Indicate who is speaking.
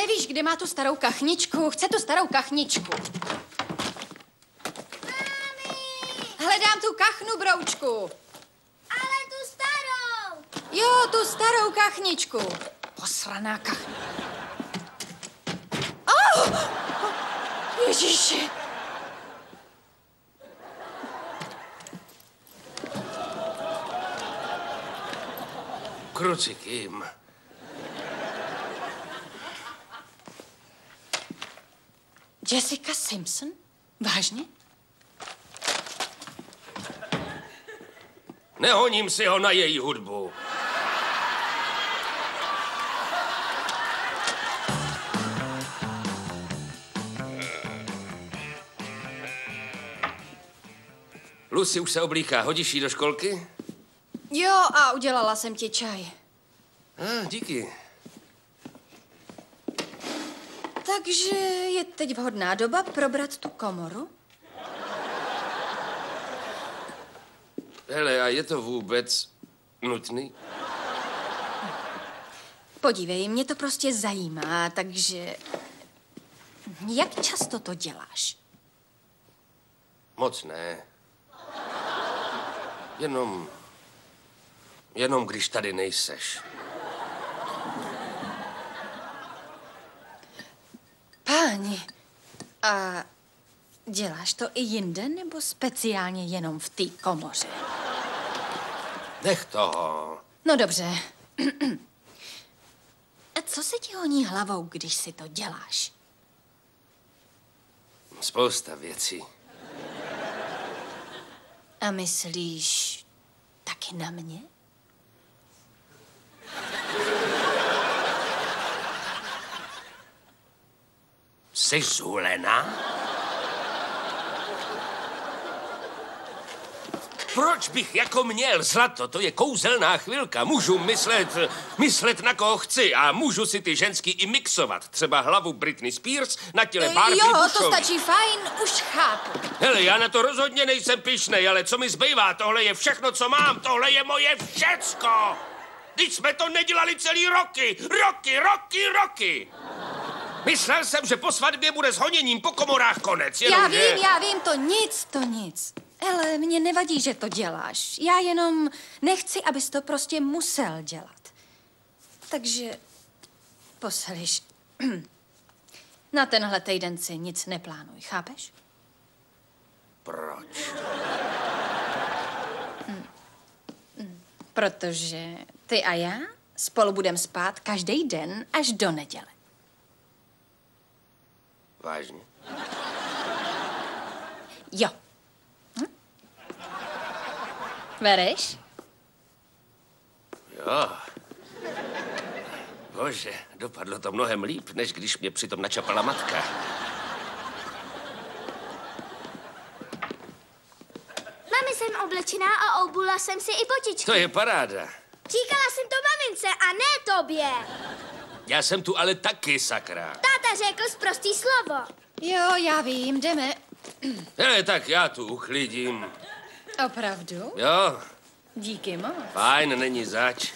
Speaker 1: nevíš, kde má tu starou kachničku? Chce tu starou kachničku.
Speaker 2: Mami!
Speaker 1: Hledám tu kachnu, broučku.
Speaker 2: Ale tu starou!
Speaker 1: Jo, tu starou kachničku. Posraná kachna. Oh! Ježiši.
Speaker 3: Krucikým.
Speaker 1: Jessica Simpson? Vážně?
Speaker 3: Nehoním si ho na její hudbu. Lucy už se oblíká. Hodíš jí do školky?
Speaker 1: Jo, a udělala jsem ti čaj.
Speaker 3: Díky.
Speaker 1: Takže je teď vhodná doba probrat tu komoru?
Speaker 3: Hele, a je to vůbec nutný?
Speaker 1: Podívej, mě to prostě zajímá, takže... Jak často to děláš?
Speaker 3: Moc ne. Jenom když tady nejseš.
Speaker 1: Páni, a děláš to i jinde, nebo speciálně jenom v té komoře?
Speaker 3: Nech toho.
Speaker 1: No dobře. A co se ti honí hlavou, když si to děláš?
Speaker 3: Spousta věcí.
Speaker 1: A myslíš taky na mě?
Speaker 3: Jsi zulená? Proč bych jako měl zlato? To je kouzelná chvilka. Můžu myslet na koho chci a můžu si ty ženský i mixovat. Třeba hlavu Britney Spears na těle Barbie
Speaker 1: Jo,
Speaker 3: Bushovi.
Speaker 1: to stačí, fajn, už chápu.
Speaker 3: Hele, já na to rozhodně nejsem pyšnej, ale co mi zbývá? Tohle je všechno, co mám. Tohle je moje všecko. Když jsme to nedělali celý roky. Roky. Myslel jsem, že po svatbě bude s honěním po komorách konec.
Speaker 1: Já vím, to nic. Ale mně nevadí, že to děláš. Já jenom nechci, abys to prostě musel dělat. Takže poslyš. Na tenhle týden si nic neplánuj, chápeš?
Speaker 3: Proč?
Speaker 1: Protože ty a já spolu budeme spát každý den až do neděle.
Speaker 3: Vážně?
Speaker 1: Jo. Vereš?
Speaker 3: Jo. Bože, dopadlo to mnohem líp, než když mě přitom načapala matka.
Speaker 2: Mami, jsem oblečená a obula jsem si i potičky.
Speaker 3: To je paráda.
Speaker 2: Říkala jsem to mamince a ne tobě.
Speaker 3: Já jsem tu ale taky, sakra.
Speaker 2: Táta řekl sprostý slovo.
Speaker 1: Jo, já vím, jdeme.
Speaker 3: Hele, tak já tu uklidím.
Speaker 1: Opravdu?
Speaker 3: Jo,
Speaker 1: Díky moc.
Speaker 3: fajn, není zač.